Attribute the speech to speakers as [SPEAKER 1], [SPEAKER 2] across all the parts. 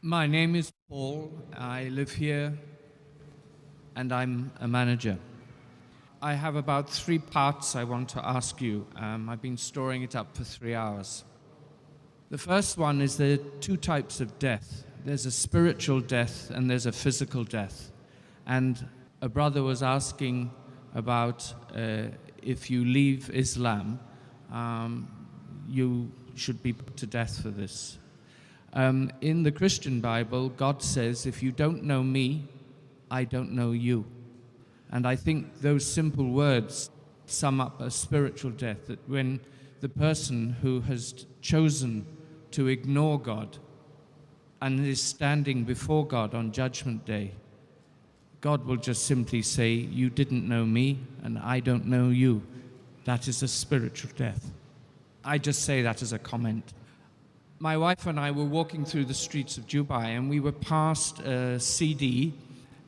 [SPEAKER 1] My name is Paul. I live here and I'm a manager. I have about 3 parts I want to ask you. I've been storing it up for 3 hours. The first one is there are 2 types of death. There's a spiritual death and there's a physical death. And a brother was asking about if you leave Islam, you should be put to death for this. In the Christian Bible, God says, if you don't know me, I don't know you. And I think those simple words sum up a spiritual death, that when the person who has chosen to ignore God and is standing before God on Judgment Day, God will just simply say, you didn't know me and I don't know you. That is a spiritual death. I just say that as a comment. My wife and I were walking through the streets of Dubai and we were past a CD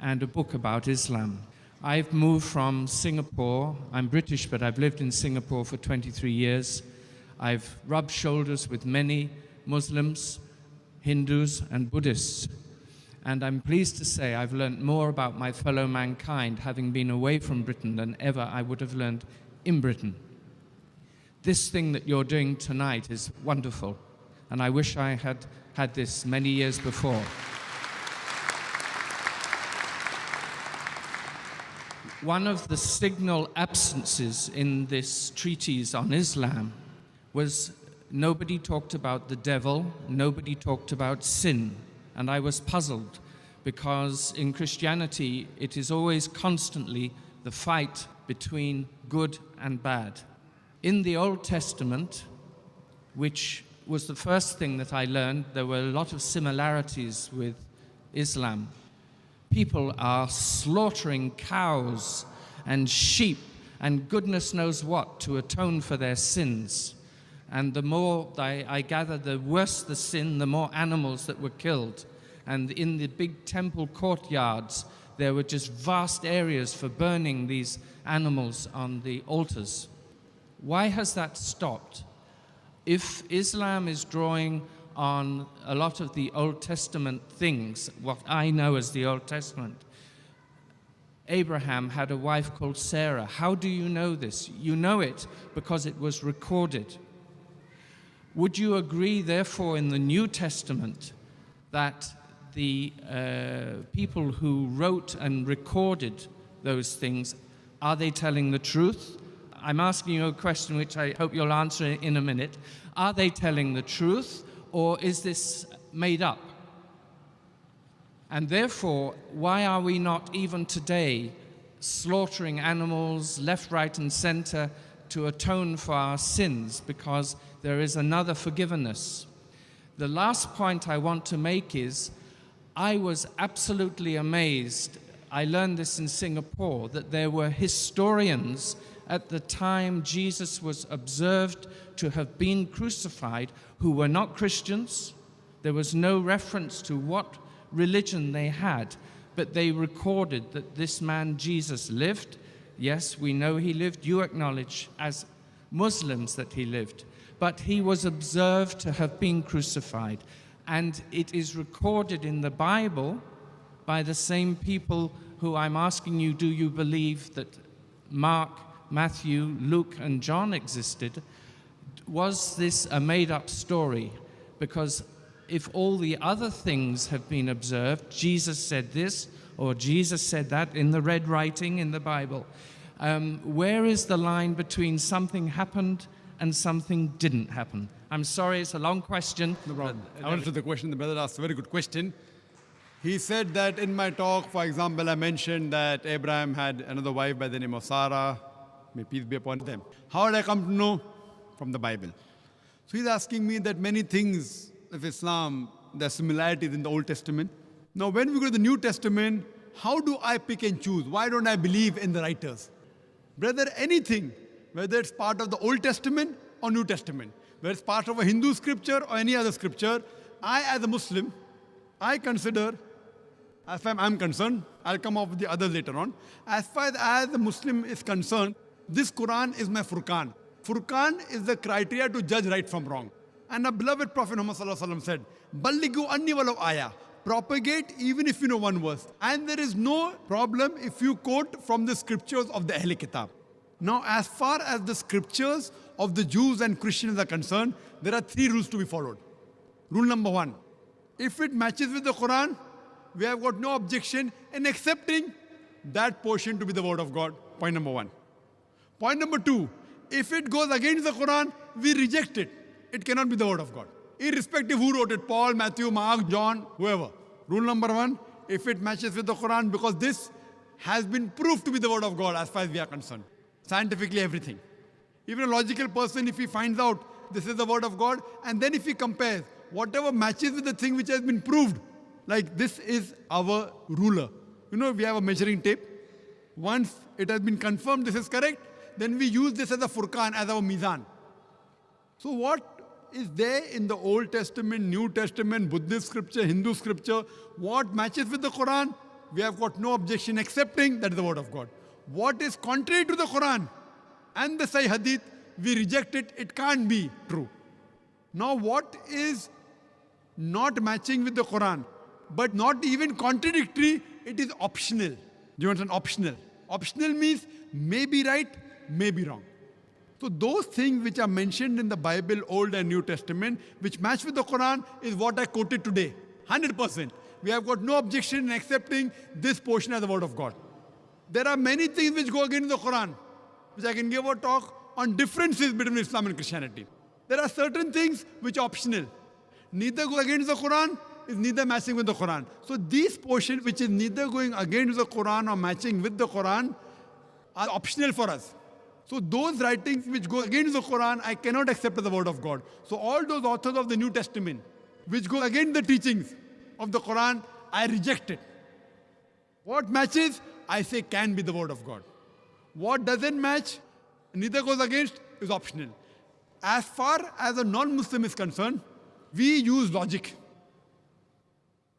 [SPEAKER 1] and a book about Islam. I've moved from Singapore. I'm British, but I've lived in Singapore for 23 years. I've rubbed shoulders with many Muslims, Hindus, and Buddhists. And I'm pleased to say I've learned more about my fellow mankind having been away from Britain than ever I would have learned in Britain. This thing that you're doing tonight is wonderful. And I wish I had had this many years before. One of the signal absences in this treatise on Islam was nobody talked about the devil, nobody talked about sin. And I was puzzled because in Christianity it is always constantly the fight between good and bad. In the Old Testament, which was the first thing that I learned, there were a lot of similarities with Islam. People are slaughtering cows and sheep and goodness knows what to atone for their sins. And the more I gather, the worse the sin, the more animals that were killed. And in the big temple courtyards, there were just vast areas for burning these animals on the altars. Why has that stopped? If Islam is drawing on a lot of the Old Testament things, what I know as the Old Testament, Abraham had a wife called Sarah. How do you know this? You know it because it was recorded. Would you agree, therefore, in the New Testament that the people who wrote and recorded those things, are they telling the truth? I'm asking you a question which I hope you'll answer in a minute. Are they telling the truth or is this made up? And therefore, why are we not even today slaughtering animals left, right and center to atone for our sins, because there is another forgiveness? The last point I want to make is I was absolutely amazed. I learned this in Singapore, that there were historians at the time Jesus was observed to have been crucified who were not Christians. There was no reference to what religion they had, but they recorded that this man Jesus lived. Yes, we know he lived. You acknowledge as Muslims that he lived. But he was observed to have been crucified. And it is recorded in the Bible by the same people who I'm asking you, do you believe that Mark, Matthew, Luke, and John existed? Was this a made-up story? Because if all the other things have been observed, Jesus said this, or Jesus said that in the red writing in the Bible, where is the line between something happened and something didn't happen? I'm sorry, it's a long question.
[SPEAKER 2] No problem. I answer the question. The brother asked a very good question. He said that in my talk, for example, I mentioned that Abraham had another wife by the name of Sarah. May peace be upon them. How did I come to know? From the Bible. So he's asking me that many things of Islam, there are similarities in the Old Testament. Now when we go to the New Testament, how do I pick and choose? Why don't I believe in the writers? Brother, anything, whether it's part of the Old Testament or New Testament, whether it's part of a Hindu scripture or any other scripture, I as a Muslim, I consider, as far as I'm concerned, I'll come up with the others later on, as far as the Muslim is concerned, this Quran is my Furqan. Furqan is the criteria to judge right from wrong. And our beloved Prophet Muhammad ﷺ said, Ballighu anni walau ayah. propagate even if you know one verse. And there is no problem if you quote from the scriptures of the Ahl Kitab. Now, as far as the scriptures of the Jews and Christians are concerned, there are 3 rules to be followed. Rule number 1, if it matches with the Quran, we have got no objection in accepting that portion to be the word of God. Point number 1. Point number 2, if it goes against the Quran, we reject it. It cannot be the word of God. Irrespective who wrote it, Paul, Matthew, Mark, John, whoever. Rule number 1, if it matches with the Quran, because this has been proved to be the word of God as far as we are concerned. Scientifically, everything. Even a logical person, if he finds out this is the word of God, and then if he compares whatever matches with the thing which has been proved, like this is our ruler. You know, we have a measuring tape. Once it has been confirmed this is correct, then we use this as a furqan, as our mizan. So what is there in the Old Testament, New Testament, Buddhist scripture, Hindu scripture, what matches with the Quran, we have got no objection accepting that is the word of God. What is contrary to the Quran and the Sahih Hadith, we reject it. It can't be true. Now what is not matching with the Quran, but not even contradictory, it is optional. Do you understand? Optional. Optional means may be right, may be wrong. So those things which are mentioned in the Bible, Old and New Testament, which match with the Quran, is what I quoted today. 100%. We have got no objection in accepting this portion as the word of God. There are many things which go against the Quran, which I can give a talk on differences between Islam and Christianity. There are certain things which are optional. Neither go against the Quran, is neither matching with the Quran. So these portions which is neither going against the Quran or matching with the Quran are optional for us. So those writings which go against the Quran, I cannot accept as the word of God. So all those authors of the New Testament which go against the teachings of the Quran, I reject it. What matches, I say can be the word of God. What doesn't match, neither goes against, is optional. As far as a non-Muslim is concerned, we use logic.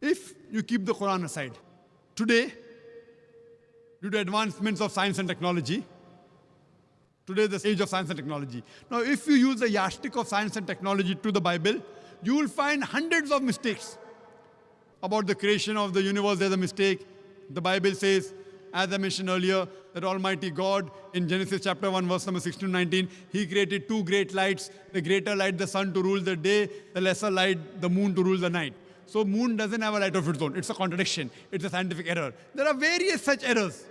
[SPEAKER 2] If you keep the Quran aside, today, due to advancements of science and technology, today the age of science and technology. Now, if you use the yardstick of science and technology to the Bible, you will find hundreds of mistakes. About the creation of the universe, there's a mistake. The Bible says, as I mentioned earlier, that Almighty God, in Genesis chapter 1, verse number 16 to 19, He created 2 great lights, the greater light, the sun, to rule the day, the lesser light, the moon, to rule the night. So moon doesn't have a light of its own. It's a contradiction. It's a scientific error. There are various such errors.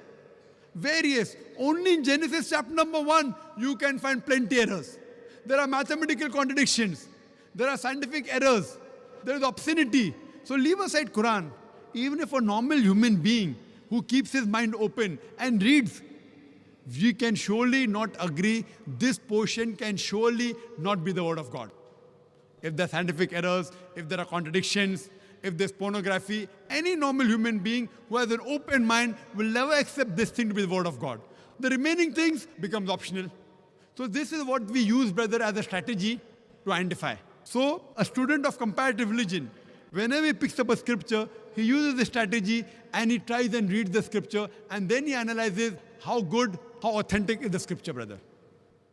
[SPEAKER 2] Various. Only in Genesis chapter number 1, you can find plenty errors. There are mathematical contradictions. There are scientific errors. There is obscenity. So leave aside Quran. Even if a normal human being who keeps his mind open and reads, we can surely not agree, this portion can surely not be the word of God. If there are scientific errors, if there are contradictions, if there's pornography, any normal human being who has an open mind will never accept this thing to be the word of God. The remaining things becomes optional. So this is what we use, brother, as a strategy to identify. So a student of comparative religion, whenever he picks up a scripture, he uses the strategy and he tries and reads the scripture, and then he analyzes how good, how authentic is the scripture, brother.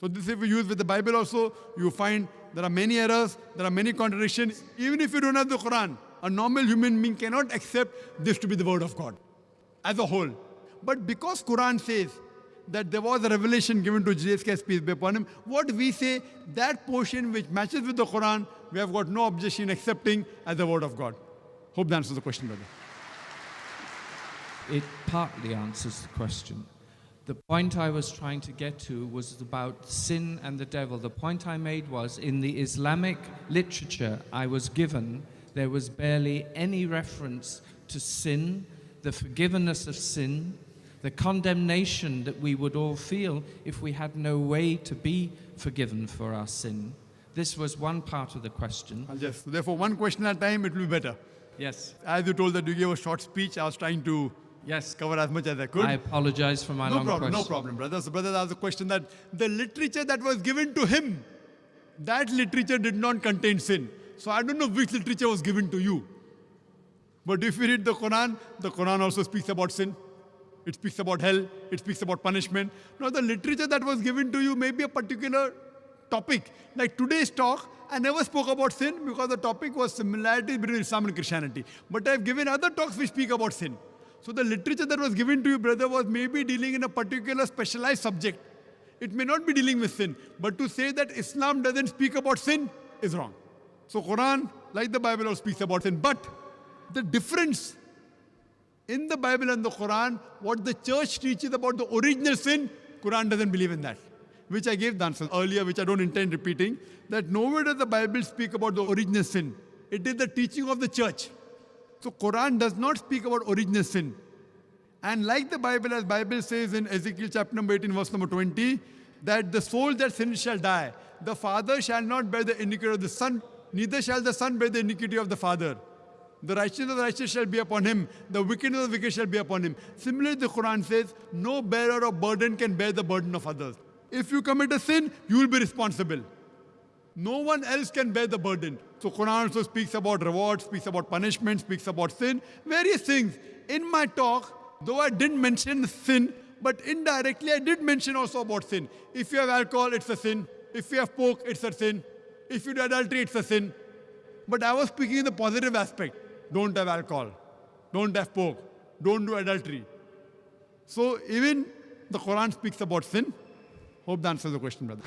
[SPEAKER 2] So this if you use with the Bible also, you find there are many errors, there are many contradictions. Even if you don't have the Quran, a normal human being cannot accept this to be the word of God as a whole. But because Quran says that there was a revelation given to Jesus Christ, peace be upon him, what we say, that portion which matches with the Quran, we have got no objection accepting as the word of God. Hope that answers the question, brother.
[SPEAKER 1] It partly answers the question. The point I was trying to get to was about sin and the devil. The point I made was, in the Islamic literature I was given, there was barely any reference to sin, the forgiveness of sin, the condemnation that we would all feel if we had no way to be forgiven for our sin. This was one part of the question.
[SPEAKER 2] Yes, therefore one question at a time, it will be better.
[SPEAKER 1] Yes.
[SPEAKER 2] As you told that you gave a short speech, I was trying to cover as much as I could.
[SPEAKER 1] I apologize for my long question.
[SPEAKER 2] No problem, brother. So brother asked a question that the literature that was given to him, that literature did not contain sin. So I don't know which literature was given to you. But if you read the Quran also speaks about sin. It speaks about hell. It speaks about punishment. Now the literature that was given to you may be a particular topic. Like today's talk, I never spoke about sin because the topic was similarity between Islam and Christianity. But I've given other talks which speak about sin. So the literature that was given to you, brother, was maybe dealing in a particular specialized subject. It may not be dealing with sin. But to say that Islam doesn't speak about sin is wrong. So Quran, like the Bible, also speaks about sin. But the difference in the Bible and the Quran, what the church teaches about the original sin, Quran doesn't believe in that. Which I gave the answer earlier, which I don't intend repeating, that nowhere does the Bible speak about the original sin. It is the teaching of the church. So Quran does not speak about original sin. And like the Bible, as Bible says in Ezekiel chapter number 18, verse number 20, that the soul that sins shall die. The father shall not bear the iniquity of the son, neither shall the son bear the iniquity of the father. The righteousness of the righteous shall be upon him. The wickedness of the wicked shall be upon him. Similarly, the Quran says, no bearer of burden can bear the burden of others. If you commit a sin, you will be responsible. No one else can bear the burden. So Quran also speaks about reward, speaks about punishment, speaks about sin, various things. In my talk, though I didn't mention sin, but indirectly I did mention also about sin. If you have alcohol, it's a sin. If you have pork, it's a sin. If you do adultery, it's a sin. But I was speaking in the positive aspect. Don't have alcohol. Don't have pork. Don't do adultery. So even the Quran speaks about sin. Hope that answers the question, brother.